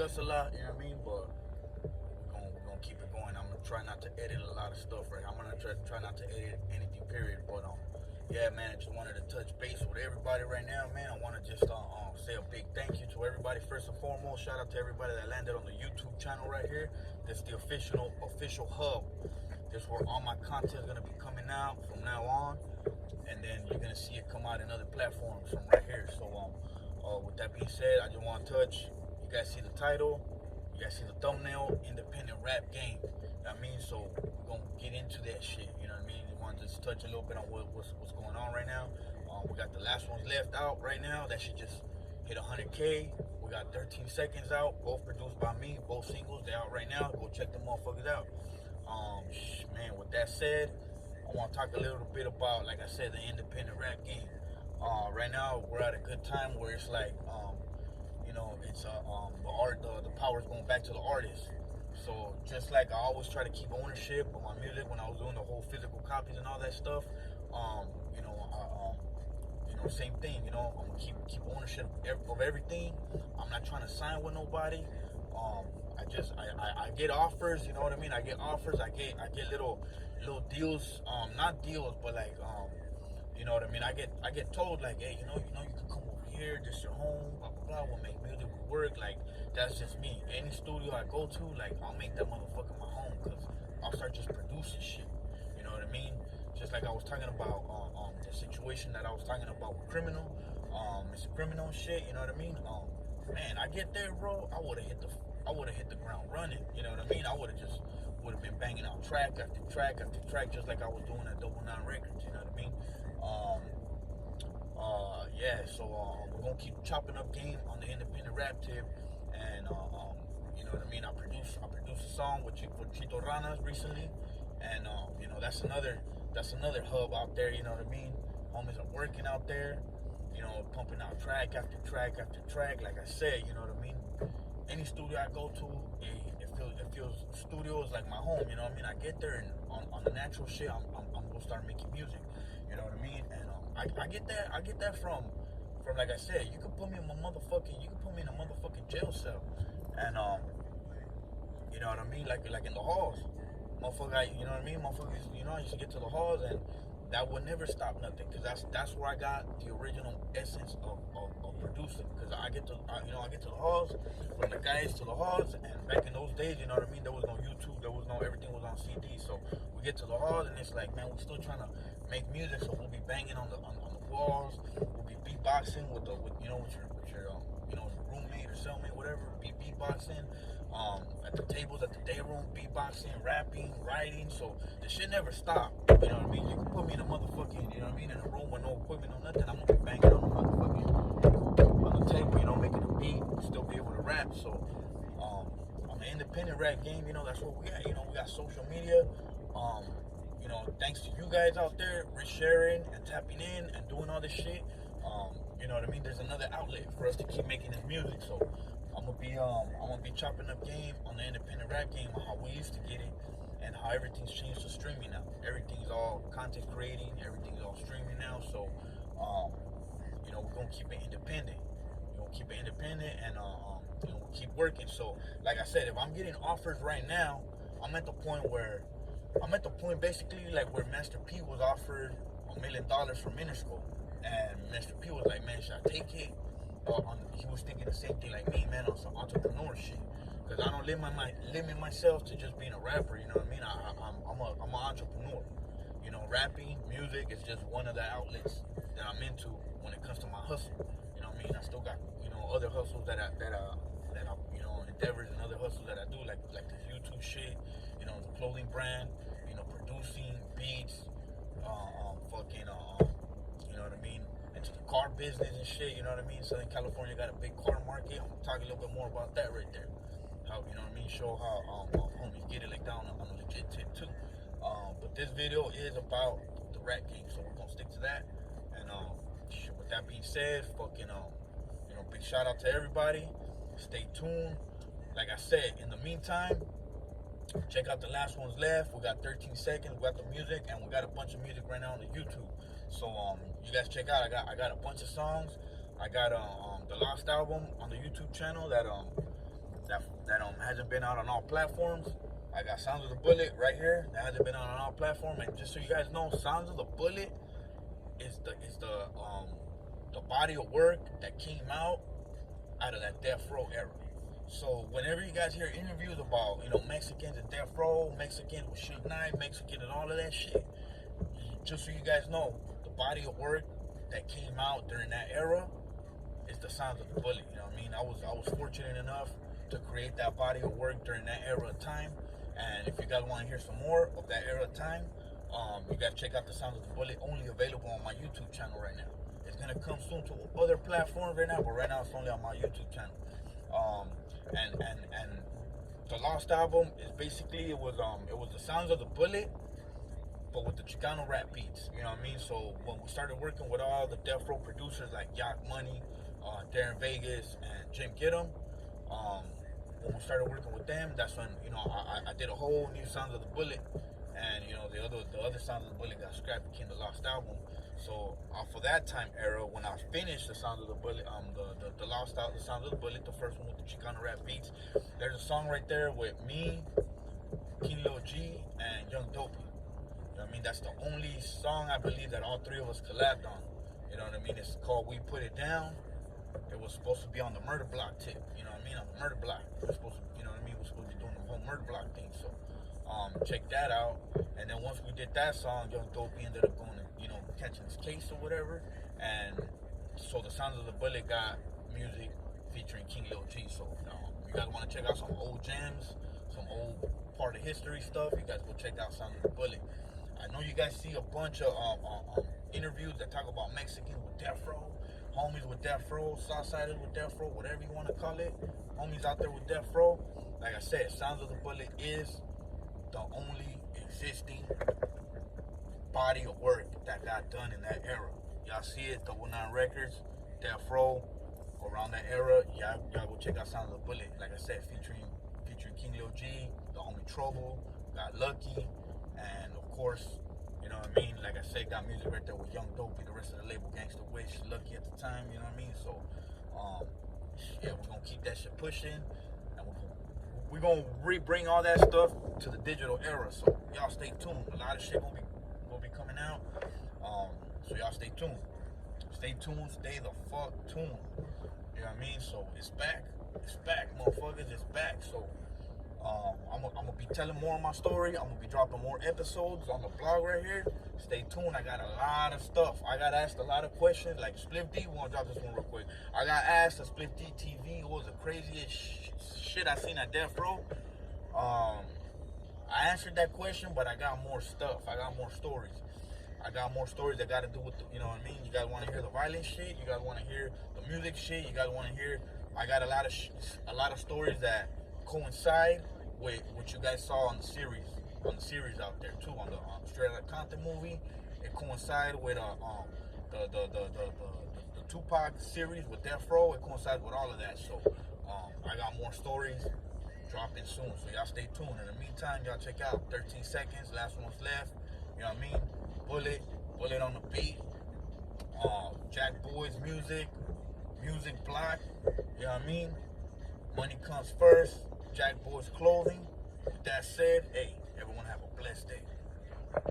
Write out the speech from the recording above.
cuss a lot, you know what I mean? But we're gonna keep it going. I'm gonna try not to edit a lot of stuff, right? I'm gonna try not to edit anything, period. But yeah, man, I just wanted to touch base with everybody right now, man. I want to just say a big thank you to everybody. First and foremost, shout out to everybody that landed on the YouTube channel right here. That's the official hub. That's where all my content is gonna be coming out from now on, and then you're gonna see it come out in other platforms from right here. So with that being said, I just want to touch. You guys see the title, you guys see the thumbnail, independent rap game. I mean, so we're gonna get into that shit. You know what I mean? You want to just touch a little bit on what's going on right now. We got the last ones left out right now. That shit just hit 100K. We got 13 seconds out, both produced by me, both singles. They're out right now. Go check them motherfuckers out. Man, with that said, I want to talk a little bit about, like I said, the independent rap game. Right now, we're at a good time where it's like, it's the power's going back to the artist. So just like I always try to keep ownership of my music when I was doing the whole physical copies and all that stuff, same thing. I'm gonna keep ownership of everything. I'm not trying to sign with nobody. I get offers, you know what I mean? I get offers, I get little deals, not deals, but like you know what I mean? I get told like, hey, you can come over here, this is your home, blah blah blah, we'll make music, we'll work. Like, that's just me. Any studio I go to, like, I'll make that motherfucker my home, because I'll start just producing shit. You know what I mean? Just like I was talking about the situation that I was talking about with Criminal. It's criminal shit, you know what I mean? Man, I get there, bro, I would have hit the ground running, you know what I mean? I would have been banging out track after track after track, just like I was doing at Double Nine Records, you know what I mean? Yeah, so we're gonna keep chopping up game on the independent rap tip, and you know what I mean? I produced a song with Chito Ranas recently, and that's another hub out there, you know what I mean? Homies are working out there, pumping out track after track after track. Like I said, you know what I mean? Any studio I go to, it feels studio is like my home, you know what I mean? I get there, and on the natural shit, I'm gonna start making music, you know what I mean? And I get that from like I said, you can put me in a motherfucking jail cell, and you know what I mean? Like in the halls, motherfucker. You know what I mean? Motherfuckers. I used to get to the halls, and that would never stop nothing, because that's where I got the original essence of producing. Because I get to the halls, from the guys to the halls, and back in those days, you know what I mean? There was no YouTube, everything was on CD. So we get to the halls, and it's like, man, we're still trying to make music, so we'll be banging on the walls, we'll be beatboxing with your roommate or cellmate, whatever, be beatboxing. At the tables, at the day room, beatboxing, rapping, writing. So the shit never stopped. You know what I mean? You can put me in a motherfucking, in a room with no equipment, no nothing. I'm gonna be banging on the table, making a beat, still be able to rap. So on the independent rap game, that's what we got. We got social media. Thanks to you guys out there, sharing and tapping in and doing all this shit. You know what I mean? There's another outlet for us to keep making this music. So I'm gonna be chopping up game on the independent rap game, on how we used to get it, and how everything's changed to streaming now. Everything's all content creating, everything's all streaming now. So we're gonna keep it independent. And we'll keep working. So like I said, if I'm getting offers right now, I'm at the point basically like where Master P was offered $1 million for Miniscope, and Master P was like, man, should I take it? He was thinking the same thing like me, man, on some entrepreneur shit. Because I don't limit myself to just being a rapper, you know what I mean? I'm an entrepreneur. Rapping, music is just one of the outlets that I'm into when it comes to my hustle. You know what I mean? I still got, other hustles that I endeavors and other hustles that I do, like this YouTube shit, the clothing brand, producing beats, you know what I mean? Into the car business and shit, you know what I mean? Southern California got a big car market. I'm gonna talk a little bit more about that right there. How, you know what I mean? Show how homies get it like down on a legit tip too. But this video is about the rap game, so we're gonna stick to that. And with that being said, big shout out to everybody. Stay tuned. Like I said, in the meantime, check out the last ones left. We got 13 seconds. We got the music, and we got a bunch of music right now on the YouTube. So you guys check out. I got a bunch of songs. I got the Lost album on the YouTube channel that that hasn't been out on all platforms. I got Sounds of the Bullet right here. That hasn't been out on all platforms. And just so you guys know, Sounds of the Bullet is the body of work that came out of that Deathrow era. So whenever you guys hear interviews about Mexicans and Deathrow, Mexicans with Suge Knight, Mexican and all of that shit, just so you guys know, the body of work that came out during that era is the Sounds of the Bullet. You know what I mean? I was fortunate enough to create that body of work during that era of time. And if you guys want to hear some more of that era of time, you guys check out the Sounds of the Bullet, only available on my YouTube channel right now. It's gonna come soon to other platforms right now, but right now it's only on my YouTube channel. And the Lost album is basically it was the Sounds of the Bullet, but with the Chicano rap beats. You know what I mean? So when we started working with all the Deathrow producers like Yacht Money, Darren Vegas, and Jim Giddum, when we started working with them, that's when I did a whole new Sounds of the Bullet, and the other Sounds of the Bullet got scrapped, became the Lost album. So for that time era, when I finished the Sounds of the Bullet, the Lost album, the Sounds of the Bullet, the first one with the Chicano rap beats, there's a song right there with me, King Lil G, and Young Dopey. You know what I mean? That's the only song I believe that all three of us collabed on. You know what I mean? It's called We Put It Down. It was supposed to be on the Murder Block tip. You know what I mean? On the Murder Block. We're supposed to, you know what I mean? We're supposed to be doing the whole Murder Block thing. So check that out. And then once we did that song, Young Dopey ended up going to, catching his case or whatever. And so the Sounds of the Bullet got music featuring King Lil G. So you guys want to check out some old gems, some old part of history stuff, you guys go check out Sounds of the Bullet. I know you guys see a bunch of interviews that talk about Mexicans with Deathrow, homies with Deathrow, Southsiders with Deathrow, whatever you want to call it, homies out there with Deathrow. Like I said, Sounds of the Bullet is the only existing body of work that got done in that era. Y'all see it, Double Nine Records, Deathrow, around that era. Y'all go check out Sounds of the Bullet. Like I said, featuring King Lil G, the homie Trouble, got Lucky, and of course, you know what I mean? Like I said, got music right there with Young Dopey, the rest of the label, Gangsta Wish, Lucky at the time, you know what I mean? So, yeah, we're gonna keep that shit pushing, and we're gonna bring all that stuff to the digital era. So y'all stay tuned. A lot of shit gonna be coming out. So y'all stay tuned. Stay tuned. Stay the fuck tuned. You know what I mean? So it's back. It's back, motherfuckers. It's back. So I'm gonna be telling more of my story. I'm gonna be dropping more episodes on the blog right here. Stay tuned. I got a lot of stuff. I got asked a lot of questions. Like Spliff D, we're gonna drop this one real quick. I got asked a Spliff D TV. What was the craziest shit I seen at Deathrow? I answered that question, but I got more stuff. I got more stories. I got more stories that got to do with, you know what I mean? You guys want to hear the violent shit? You guys want to hear the music shit? You guys want to hear? I got a lot of stories that coincide with what you guys saw on the series out there too, on the Straight Outta Compton movie. It coincided with the Tupac series with Deathrow. It coincides with all of that. So I got more stories dropping soon. So y'all stay tuned. In the meantime, y'all check out 13 Seconds. Last one's left. You know what I mean? Bullet on the beat. Jack Boyd's music block. You know what I mean? Money comes first. Jack Boyd's clothing. With that said, hey, everyone have a blessed day.